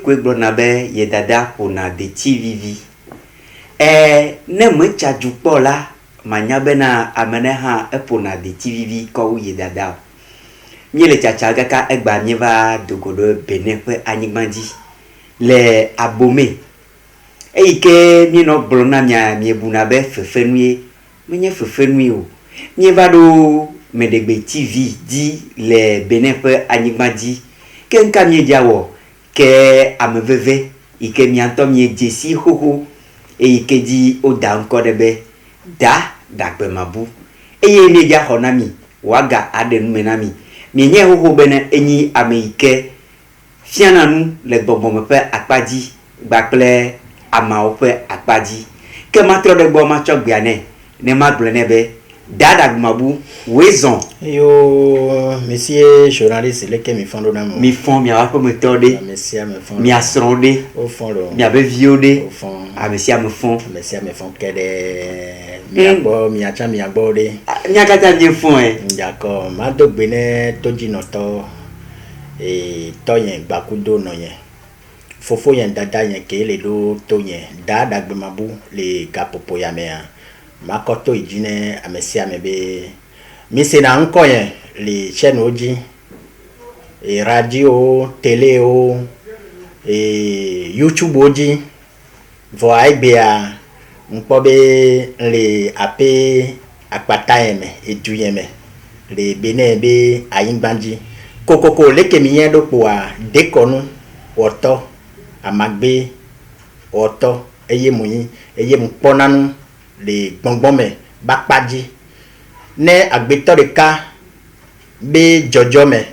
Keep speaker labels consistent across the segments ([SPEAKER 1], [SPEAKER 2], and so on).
[SPEAKER 1] Kwe glonabe ye dada pona de TVV. Ne me chajupo la manyabe na amene ha epona de TVV ko ye dada. Nye le chachaga ka egba nye va dogodo Benin pe anyigmandi le abome. Ike mi no blona mia mi bunabe fefenue menye fefenue o. Nye va do medegbe TV di le Benin pe anyigmandi kenka mi diawo ke ameveve ike mianto mi jesi hoho ike di oda encore be da dagbe mabu eye ne ja honami waga ade numenami mi nye hoho bene enyi ameike fiananu le gbogbo me pe akpaji gbakple amao pe akpaji ke matro de gbo ma chogbiane ne maglene be dada mabu wezon
[SPEAKER 2] yo monsieur journaliste le ke mi fondo na
[SPEAKER 1] mi fond mi ava me torde
[SPEAKER 2] monsieur me fond
[SPEAKER 1] mi asronde
[SPEAKER 2] au fond do
[SPEAKER 1] mi ave viode
[SPEAKER 2] au fond
[SPEAKER 1] monsieur me fond
[SPEAKER 2] kede mi agbo mi acha mi agbo de
[SPEAKER 1] mi akata mi fond
[SPEAKER 2] d'accord ma do gbene to jino to e to yen gbakudo no yen fofo yen dada yen ke le do to yen dada gbe mabu le gapopo ya me makoto ijine amesia mebe mise na nko yen le chaîne oji e radio télé o e YouTube oji vo aibea npo be le ape apata yeme edu yeme le Benin be ayingbanji kokoko leke mi yen do po a dekonu oto amagbe oto eye muyin eye mponanu le gbongbome bakpaji ne agbeto de ka be jojo me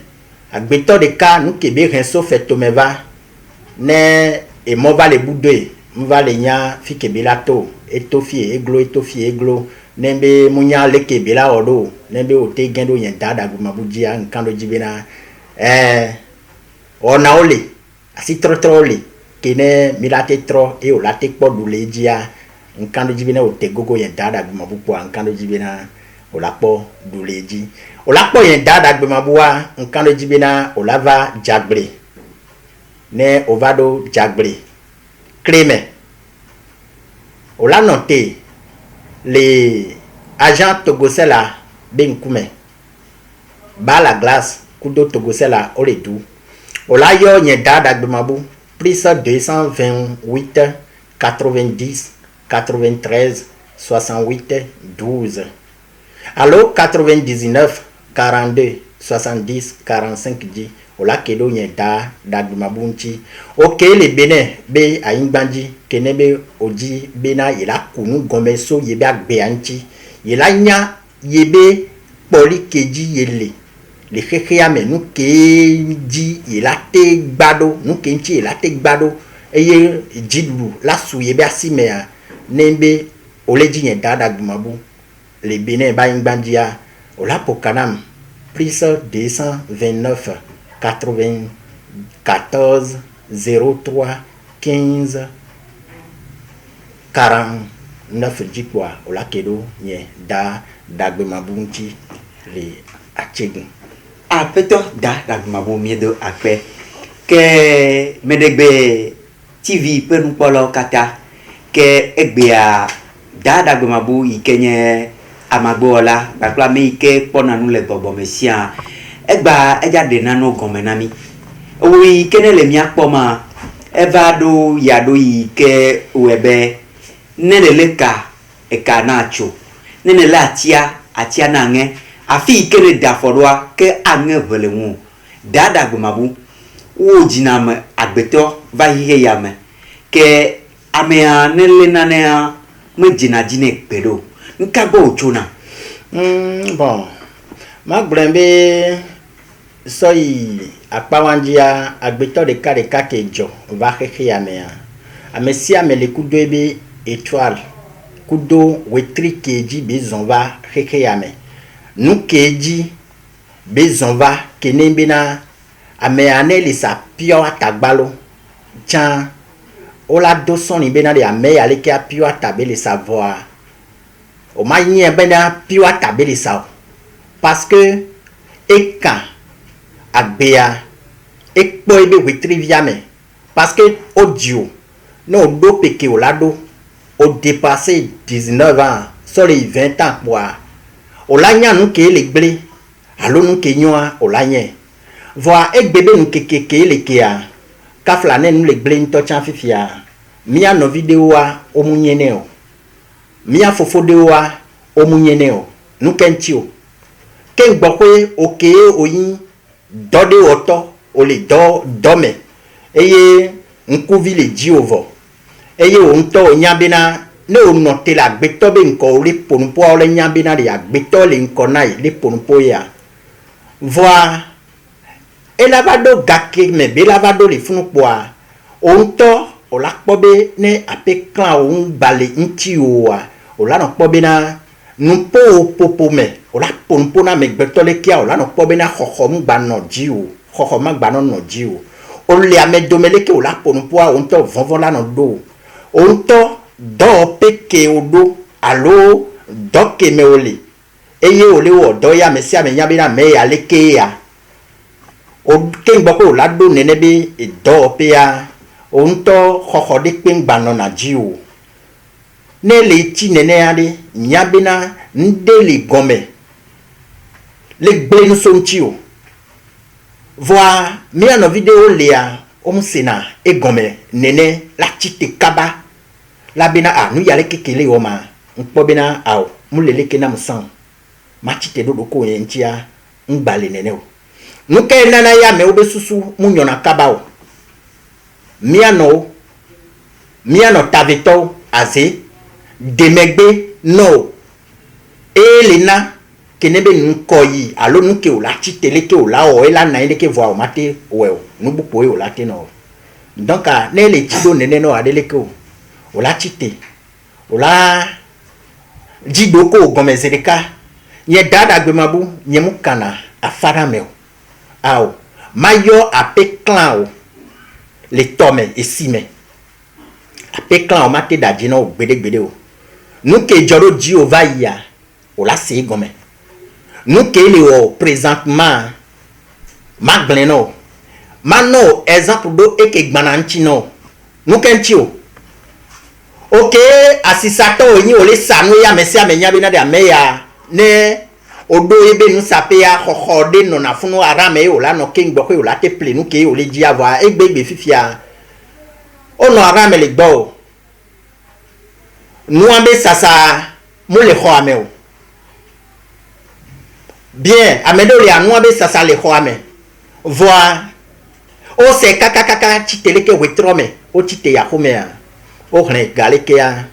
[SPEAKER 2] agbeto de ka nu ke be renso feto me va ne e mo va le budwe mo va le nya fi ke be lato etofie eglo ne be munya le ke be la odo ne be o te gendo yen dada gu mabuji an kando jibena ona ole asi trotro le kene milate tro e o late podu le jia nkando jibina o te gogo yen dada gbe mabupo nkando jibina o lapo duleji o lapo yen dada gbe mabua nkando jibina o lava jagbre ne ovado jagbre creme o la noté les agents togosela benkume ba la glace kudo togosela o le du o la yo yen dada gbe mabu plus 228 90 93 68 12 allo 99 42 70 45 10 ola kedo yen da dagmabunchi ok le Benin be ayingbanji kenebe oji bena ila kunu gome so yebe agbe anchi ila nya yebe poli keji yele le khekhe ame nu keji ila te gbado nu kenchi ila te gbado eye jidulu la su yebe asimea nembe oleji yen dada gmabu le Benin ba ingbandia ola pokanam plus 229 94 03 15 49 jikwa ola kedo yen da dagmabu nti le achegun
[SPEAKER 1] apeto da dagmabu miedo akpe ke medegbe TV penu polo kata ke egbea dada gbemabu ikenye amagbola bakla me ike pona nu le gbogbo mesia egba ejade nanu gomenami owi kene le mi akpoma evado yado ike webe neneleka eka nacho nenele atia na nge afi ikene dafodwa ke ange velemu dada gbemabu wo jinama agbeto va hihe yame ke amea nele nanea me jina jine pedo nkagbo ochona
[SPEAKER 2] bon magbrembe soyi akpawanjia agbeto de ka kejo va hehe amea amesia mele kudo ebe étoile kudo wetri keji bezonva hehe ame nu keji bezonva kenembe na amea nele sa pio atagbalo tiens o la do soni bena de ame ale ke pio atabele savoir o ma yin bena pio atabele sa parce que eka agbea ekpo ebe wetrivia me parce que audio no do peke o lado o dépassé 19 ans sur les 20 ans quoi o la nya nu ke le gble alo nu ke nyoa o la nye voir ek bébé nu ke le kia ka flane nu le gble nto chan fifia mia no video wa o munyene o mia fofo de wa o munyene o nu kenti o ken gbokwe o ke oyin dode oto o le dome eye nkuvi le ji ovo eye o nto nyabena ne o note la gbeto be nko le ponpo o le nyabena le agbeto le nko nai le ponpo ya voir elavado gake me be lavado le funu poa o nto o la kpobe ne ape clan o bale nti o la no kpobe na nupo popo me o la ponpo na me gbeto le kia o la no kpobe na xoxom gba no ji o xoxom gba no ji o le ame domele ke o la ponpo o nto vonvon la no do o nto do peke o do alo do ke me ole eye ole wo do ya me si ame nya bi na me ya le ke ya o ken gboko la do nene bi e do pe ya o nto xoxo de pe ngba no na ji o ne le ti nene ade nya bi na nde le gome le gble no so nti o voir mi na video le ya o msena e gome nene la chite kaba la bina a nu yale kekele o ma npo bina a mu lele ke na msan ma chite do ko yen tia ngbale nene o nu ke nana ya me obesusu mu nyona kaba o miano tavito aze demegbe no elena kenebe nkoyi alo nuke o la chitele ke o la o ela na ile ke voa o mate o nu bupo o la te no donc a ne le chido nene no adele ke o la chite o la jidoko o gomezereka nye dada gbemabu nye mukana afara me o ao mayo ape clan o le tome esime ape clan o mate da jina o gbede o nuke joro ji o va ya o la se gome nuke le o présentement magleno mano exemple do eke gbananchi no nuke nchi o ok asisato yin o le sanu ya mesi amenya bi na de ameya ne odo ebe nu sape ya xoxode no na funu arame o la no king gbo o la te ple nu ke o le ji avoir egbe fifia o no arame le gbo nu ambe sasa mo le xo ame o bien amedo le anu ambe sasa le xo ame voir o se kakakaka chitele ke wetrome o chite ya khomea o hne gale ke ya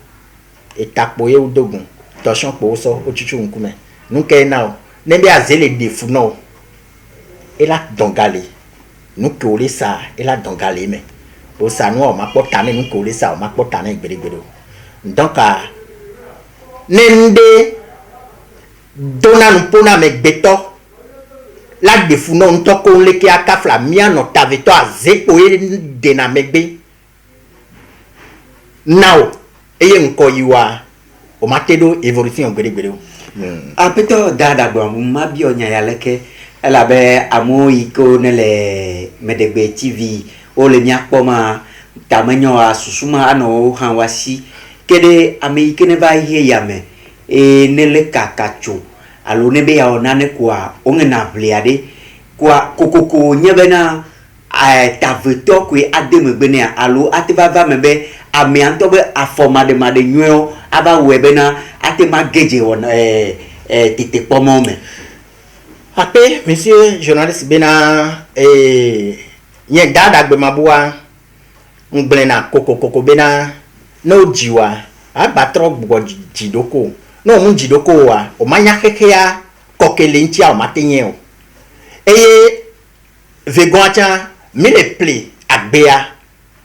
[SPEAKER 2] etapo ye udogun toshon po so o chuchu nkume nuke now nembe azele defu no ela dongale nuke ole sa ela dongale me o sa no ma potane nuke ole sa o ma potane gbere donc a nende dona mpona me gbeto la defu no ntoko le ke akafla mia no taveto azepo e de na megbe now eye nko yiwa o matedo evolution gbere
[SPEAKER 1] apeto dada gbo ma bi onya ya leke ela be amu iko nele medegbe tv o le nya poma tamenyo asusuma ano hanwasi kede ame ikene ba ihe ya me e nele kakacho alo nebe ya onane kwa ongena vliade kwa kokoko nyebena taveto kwe ademegbe alo atebava mebe ame antobe afoma de made nyo aba webena atema geje on tete pomo me
[SPEAKER 2] ape monsieur journaliste bena nye dada gbe mabua ngbena kokoko bena no jiwa abatro gbo jidoko no mu jidoko wa o manya keke ya kokele ntia o matenye o vegoacha mile play agbea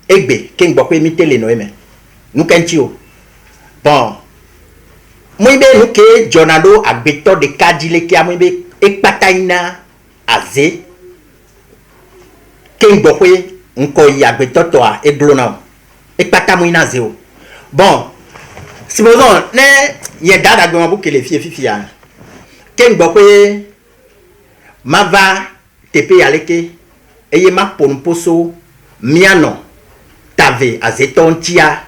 [SPEAKER 2] egbe king bokwe mi tele no eme nukenchi o bon moibe nuke jonado agbeto de kadile ki amoibe ekpataina aze king bokwe encore y a toi et glona et patamouina zéro bon supposons ne y a dada gomabou que les filles fifia ken bokwe mava tepe aleke eye ma ponposo miano tave azetontia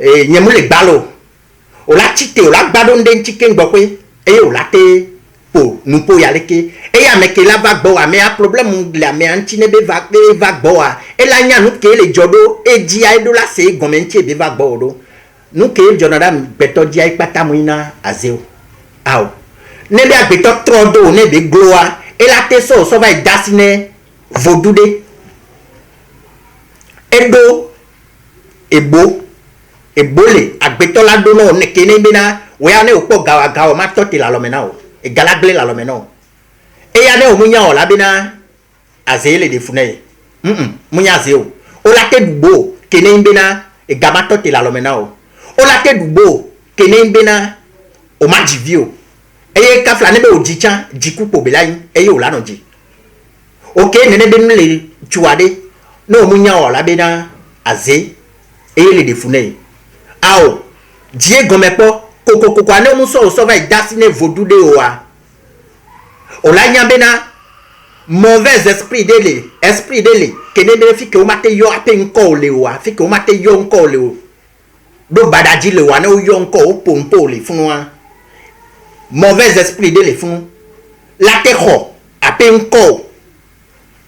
[SPEAKER 2] e nyemule balo ola chite ola gbado ndenchi ken bokwe eye ola te po nupo yaleke eya meke la va gbo ame a problème la me antine be va gbo a e la nya nu ke le jodo e dia e do la se gomentie be va gbo do nu ke jonada beto dia e patamuina azeo aw ne be agbeto trodo ne be gloa e la te so va dasine vodude edo ebole agbeto la do no ne kene be na we ane opo gawa ma toti la lomena o e galagle la lomena e ya ne omunya o la bina azele de funai munya azeo o la te dubo kene mbena e gamato te la lomena o la te dubo kene mbena o majivio e ka fla ne be o jicha jiku po belai e yo la no ji okay nene be le chuade no omunya o la bina aze e le de funai ao die gomepo koko ane muso so va dasine vodude oa ola nyambena mauvais esprit dele kene be fi ke o mate yo ape nko le oa fi ke o mate yo nko le o do badaji le wa ne o yo nko o pompo le funwa mauvais esprit dele fun la te ho ape nko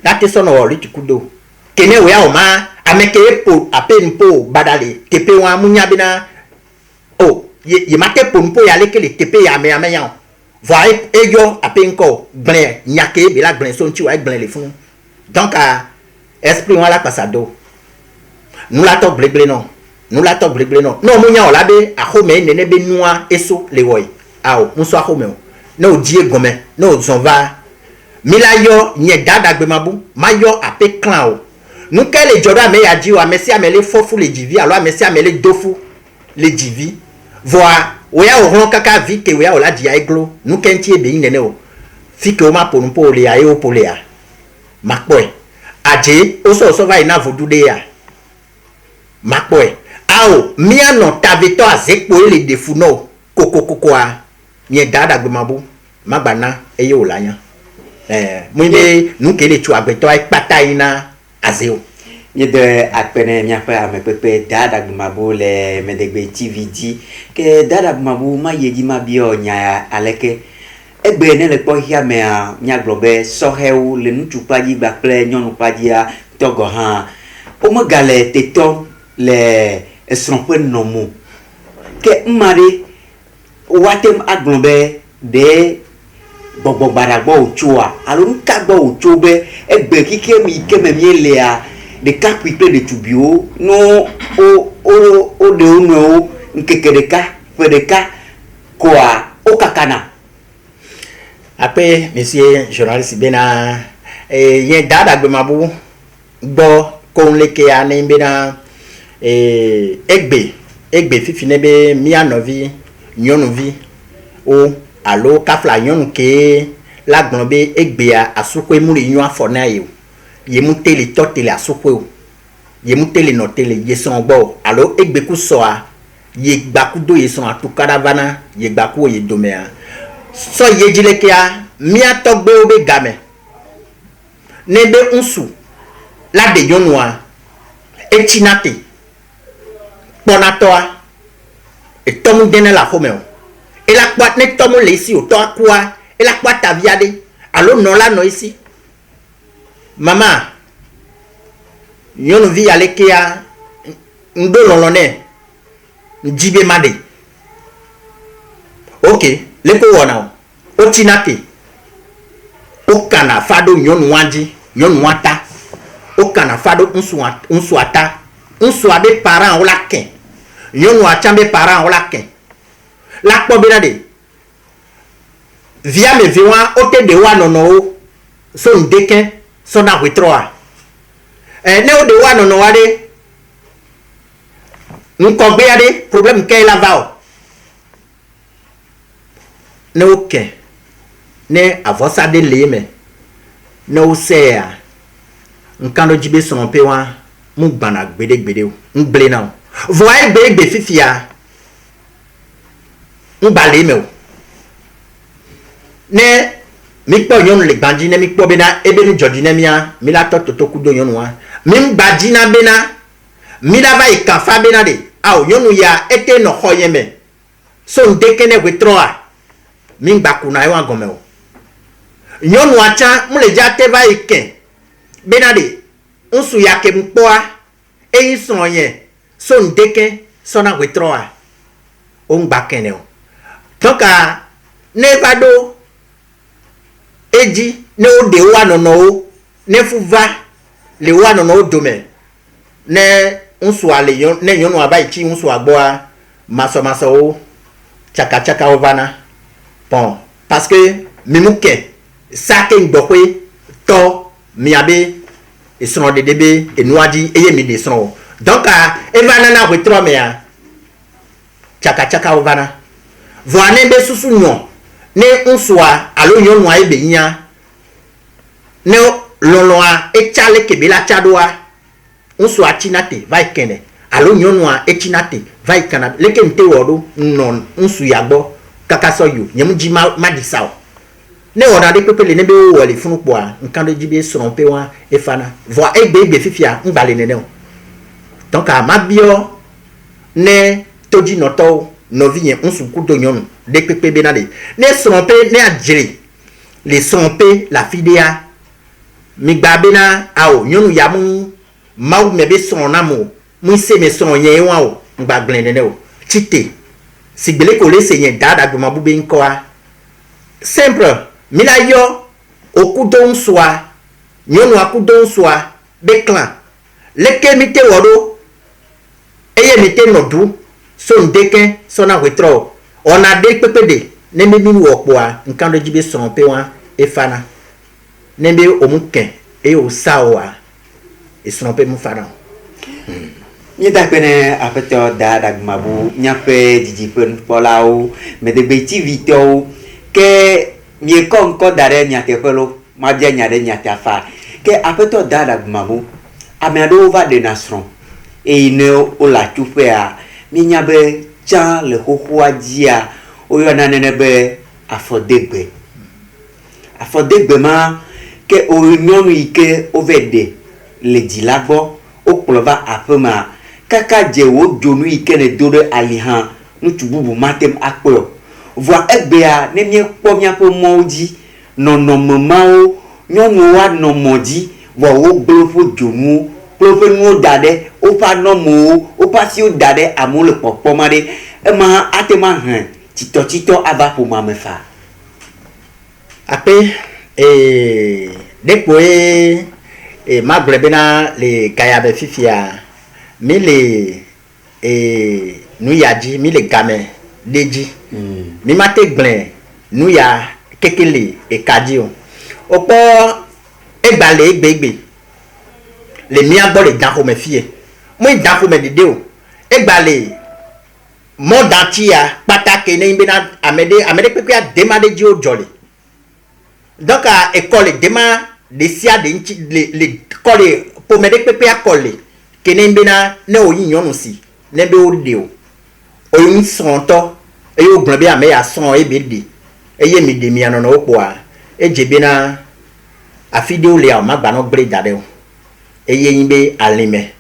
[SPEAKER 2] la te sono ori tikudo kene o ya o ma ameke po ape npo badale tepe wa munya bena o ye mate pompo ya lekele tepe ya me yan voa eyo apenko glen nyake be la glen son ti wa glen le fun donc a esprit wala pasado nous la to bleble non no munya ola be a home nene be nua eso le woy aw muso a home no die gome no zonva milayo nye dada gbe mabu mayo ape clan o nous kele joda me ya ji wa mesi amele fofu le jivi alors mesi amele dofu le jivi voa oya o kaka vite oya ola dia eglo nu kentie be nene o fike o ma ponpo le aye o polea makpoe aje o so va ina vodude ya makpoe ao mia no taveto azekpo le defuno kokoko a nye dada gbemabu magbana eye olanya mwinde nu kele tu agbeto ai pata ina azeo
[SPEAKER 1] nye de akpene miape amepepe dada gumabo le medegbe TVD ke dada gumabo ma yedi ma bio nya aleke egbe ne le po hia me a nya globe sohewu le nutu paji gba ple nyonu paji a togo ha o mo gale teto le esronpe nomu ke mmari watem aglobe de gbogbo gbadagbo ochoa alo nka gbo ochobe egbe kike mi keme mi le a de capital de tubio no o de uno nkekedeka fedeka kwa okakana
[SPEAKER 2] après monsieur journaliste bena yen dada gbe mabu gbo kon leke ane bena egbe fifine be mianovi nyonovi o alo kafla nyonu ke la gbon be egbe asuko emuri nyu afona yo ye mutele totele asokwe o ye mutele no tele ye son gbo alo egbeku so a ye gbakudo ye son atukaravana ye gbaku ye domea so ye jileke a mi atogbe obe game nebe unsu la de yonwa echinate ponatoa etomu dene la homeo ela kwat ne tomu lesi o to akwa ela kwat aviade alo no la no isi mama nyonu vi aleke ya ndo lolone njibe made okay leko wona o tinake o kana fado nyonu wanji nyonu wata o kana fado unsu ata unsu abe parent o la ken nyonu achambe parent o la ken la kpo benade via me viwa o te de wa nono so ndeken so na wetroa ne o de wa no wade nko gbe ade problem ke la va o ne o ke ne avosa de le me ne o se a nkando jibe son pe wa mu gbana gbede ngbele na voye gbede fifia ngbale me o ne mi kpo yon le gbanji ne mi kpo bena ebe ni jodi ne mia mi la to kudo yon wa mi ngbaji na bena mi la va ikafa bena de aw yonu ya ete no khoyeme so ndekene wetroa mi ngbaku na wa gome o yonu acha mu le jate va iken bena de unsu ya ke mpoa eyin son yen so ndeke so na wetroa o ngbakene o toka ne vado eji ne o de wa no no ne fuva le wa no no dome ne unsu ale yon ne yonu abai chi unsu agboa maso o chaka ovana bon parce que mimuke sake ngokwe to miabe e sono de debe e nuadi eye mi de sono donc evana na wetro me ya chaka ovana voane be susu nyon ne unsuwa alo yonu a ebe nya ne loloa e chale ke bela chadoa unsuwa chinate vai kene alo yonu a e chinate vai kana leke nte wodo non unsu yagbo kakaso yu nyemji madisao ne wona de pepele ne be wole funu po a nkan de jibe sorompe wa e fana vo egbe fifia ngbale nene o donc a mabio ne toji noto noviye unsu kudo nyonu de pepe benade ne sorompe ne adjiri le sorompe la fidea migba bena awo nyonu yamu mawu mebe sonamo mu se me son yen wa o ngba glen nene o chite sigbele ko le se yen dada gbo mabube nko a simple mina yo okudon soa nyonu akudon soa be clan leke mite wodo eye mite nodu so ndeke so na wetro ona de pepede ne me mi wo po a nkan do jibe son pe wa e fana ne be omuken e o sawa e son pe mu fana
[SPEAKER 1] Nyata pene apeto dada gmabu nyape dijipen polao medebeti vito ke mie konko dare nyate pelo mabia nyade nyate afa ke apeto dada gmabu amiado va de nation e ine o la tupea mi nyabe cha le hohua dia o yona nenebe afodegbe ma ke o nyonu ike ovede le dilagbo o plova apema kaka je wo jonu ikene dore alihan nutububu matem akpo voa egbea ne mie kpo mia po moji nono mamao nyonu wa no moji wo wo glofo jonu glofo nu dade o pa no mo o pa si o dade amule popo made e ma atema han tito aba po mamefa
[SPEAKER 2] ape depois maglebena le kayabe fifia mile nuyaji mile game deji mi mate glen nuya kekele e kadio opo egbale egbegbe le mi agbo le danko me fie mo danko me dede o egbale mo dantia patake ne imbena amede pepe a demade ji o jolly donc à école dema de sia de le coller pour me de pepe a coller kene mbena ne o yin yonu si ne be o de o yin sonto e o gbon be ame ya son e be de e ye mi de mi anono opo a e je bena afide o le a ma gba no gbre dade o e ye yin be alime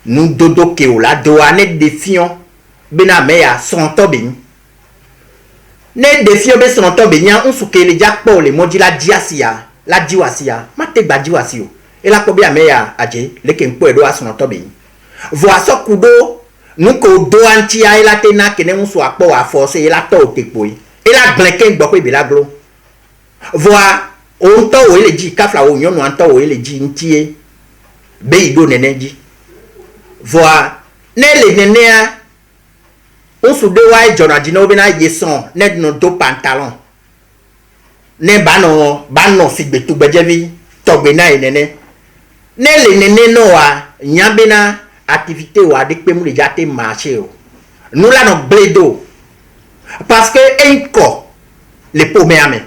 [SPEAKER 2] nu dodo ke o la do ane defion bena me ya sonto be ne defio be son to be nya unsuke le jakpo le moji la diasia la jiwasia mate gba jiwasio e la ko bi ameya aje leke npo edo ason to be vo aso kudo nuko do anti a ela te na kene unsu apo wa force e la to tepo e la glenke gbo pe be la glo vo o nto o le ji kafla o nyonu anto o le ji ntie be ido neneji vo ne le nenea on se doit y journal dino bena yeson ne no do pantalon ne bano sigbe tu bejevi togbe na enene ne le nene no a nyabena activité wa de pe mu le jate marché o nous la no bledo parce que enko le pomé ame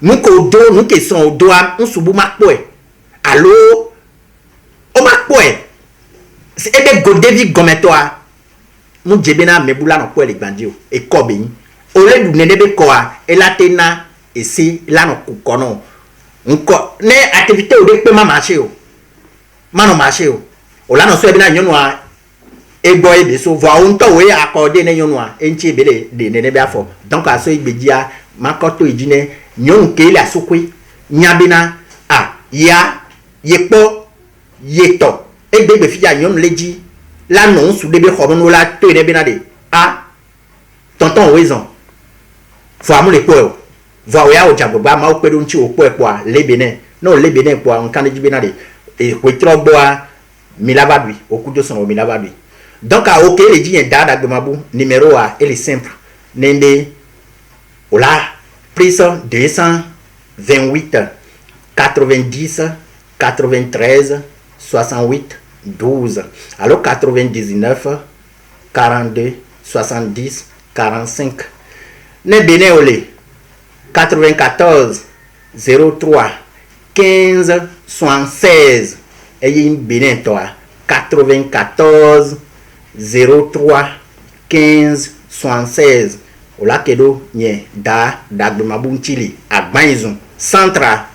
[SPEAKER 2] nous ko do nous ke son do am on subu makpo e allo o ma poe ebe godevi gometoa mu jebena mebula no poe le gbandio e kobe ole du nenebe koa elatena esi lano kukono nko ne activité o de pe ma marché o mano marché o olano so ebina nyonwa ego ebe so vo onto we accordé ne nyonwa enchi ebele de nenebe afo donc aso igbejia makoto ijine nyon ke ile asokwe nyabina ya yepo yeto egbe fia nyon leji la non sou debe khono la to ene benade tonton wezon fo amu le po vo ya o jagba ma o pe don chi o po le benin no le benin po on kan benade e ko troboa milabadui o kujo son o milabadui donc OK le ji en dada gmabu numéro elle est simple nende ola prise 228 90 93 68 12 alors 99 42 70 45 ne bene ole 94 03 15 76 et bene toi 94 03 15 76 ola kedo nye dagmabu chili agbanizun centra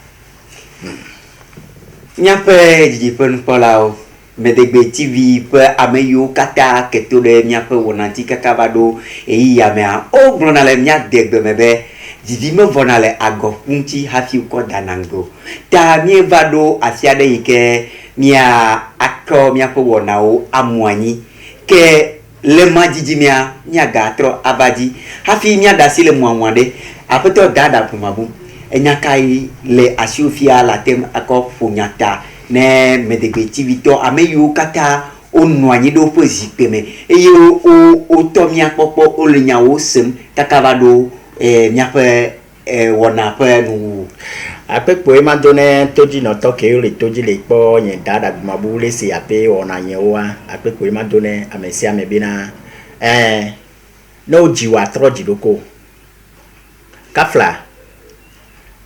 [SPEAKER 1] Nyape di pen polao medegbe TV pe ameyo kata ketole nyape wonanti kakabado e yamea o glonale nya degbe mebe di me vonale ago unti hafi ko danango ta mi vado asiade ike mia akko mia po wonao amwani ke le majiji mia nya gatro abadi hafi mia dasile mwamwade apeto dada pumabu enyakai le asiofia la tem akop fonyata ne medegbetivito ameyu kata onwanyi do pozipeme eyo o tomia popo olenya wosem takavado miape wona pe nu
[SPEAKER 2] ape poema done toji no toke le toji le po yen dada mabule si ape ona yewa ape poema done amesi amebina no jiwa troji loko kafla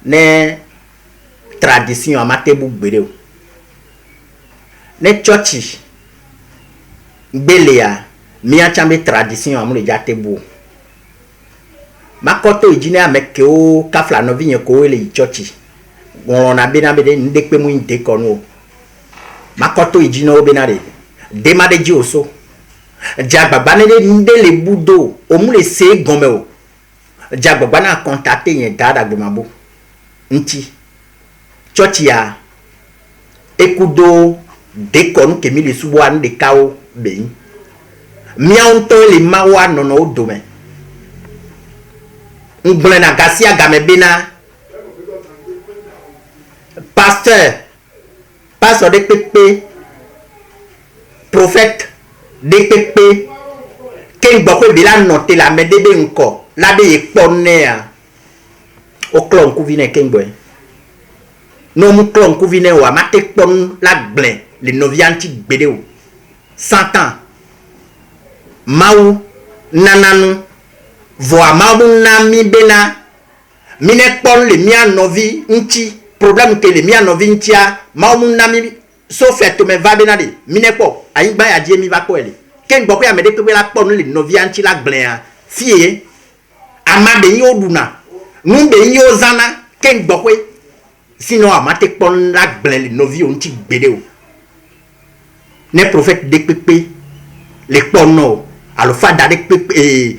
[SPEAKER 2] ne tradition amatebu gbere ne church gbelea mi achambe tradition amule jatebu makoto ijine ameke o kafla no vinye ko ele church won na bena bede ndekpe mu inde kono makoto ijine o benare demade ji oso jagbagba ne ndele budo omule se gome o jagbagba na contacter yen dada gbemabo nti church ya ekudo dekonu kemi le subo an de kao be mianto le mawa nono odome ngbele na gasia game bena pasteur de pepe prophète de pepe ken boko be la noter la medebe nko la be eponea o klon ku vine ken boy no mu klon ku vine wa mate pon la glen le novianti gbede o 100 ans mau nananu voa mau na mi bena mine pon le mia novi nti problème que le mia novi ntia mau na mi so fait me va benade mine po ayi gba ya die mi va ko ele ken gboko ya mede pe la pon le novianti la glen fie amade yo duna numbe yo zana ken gbokwe sinon amate pon la glen le novi on ti gbede o ne prophète de pepe le pono alo fada de pepe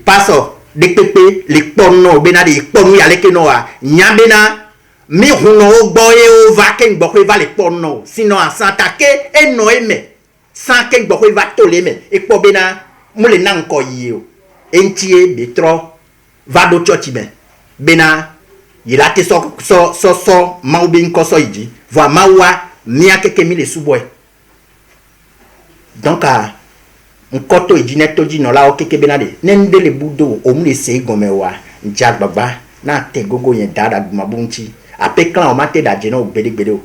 [SPEAKER 2] pastor de pepe le pono benade ponu ya leke no a nyabena mi huno ogboye o va ken gbokwe va le pono sinon a santa ke eno eme san ken gbokwe va toleme e po bena mule na nko yi o entie betro va do church ben bena yila te so maubin koso iji va mawa ni akeke mi le suboy donc nkoto iji neto ji no la okeke benade nende le budo o mu le se gomewa njagbagba na te gogo yen dada gumabunchi ape clan o mate da jeno gbede o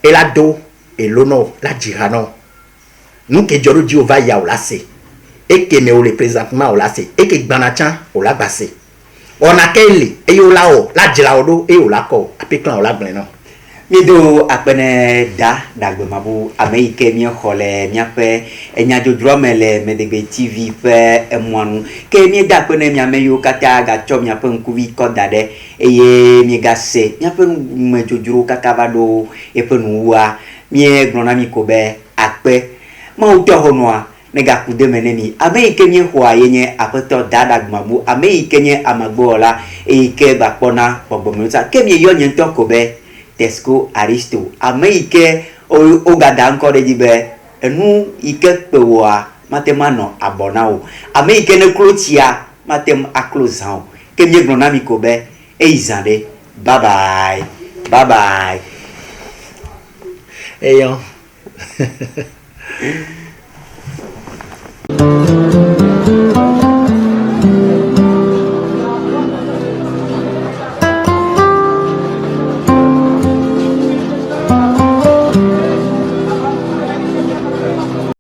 [SPEAKER 2] ela do elono la jirano nuke joro ji ova ya o la se eke me o le présentement o la se eke gbanachan o la gbase on a kele e yo la o la jira odo e o la ko ape clan o la glen no
[SPEAKER 1] Mido akpene da dagbe mabu ameike mi xole miaƒe enyadzɔdzrɔ me le Medegbe TV ƒe emɔnu ke mi da akpene miame yiwo katã gatsɔ miaƒe ŋkuvi kɔ da ɖe eye miegase miaƒe numedzodzrowo katã va ɖo eƒe nuwua miegblɔ na mi ko be akpe mawu tɔ honɔa ne gaku de me ne mi ame yi ke miexɔa ye nye aƒetɔ da dagbe mabu ame yi ke nye amagbewɔla eyi ke gbakpɔna gbɔgbɔmenusa ke mieyɔ nye ŋutɔ ko be Tesco Aristo ame yi ke o gada ŋkɔ ɖe dzi be enu yi ke kpe woa mate manɔ abɔ na wo ame yi ke ne klo tsia mate aklo zã o ke miegblɔ na mi ko be eyi zã ɖe bye bye bye bye
[SPEAKER 2] eyɔ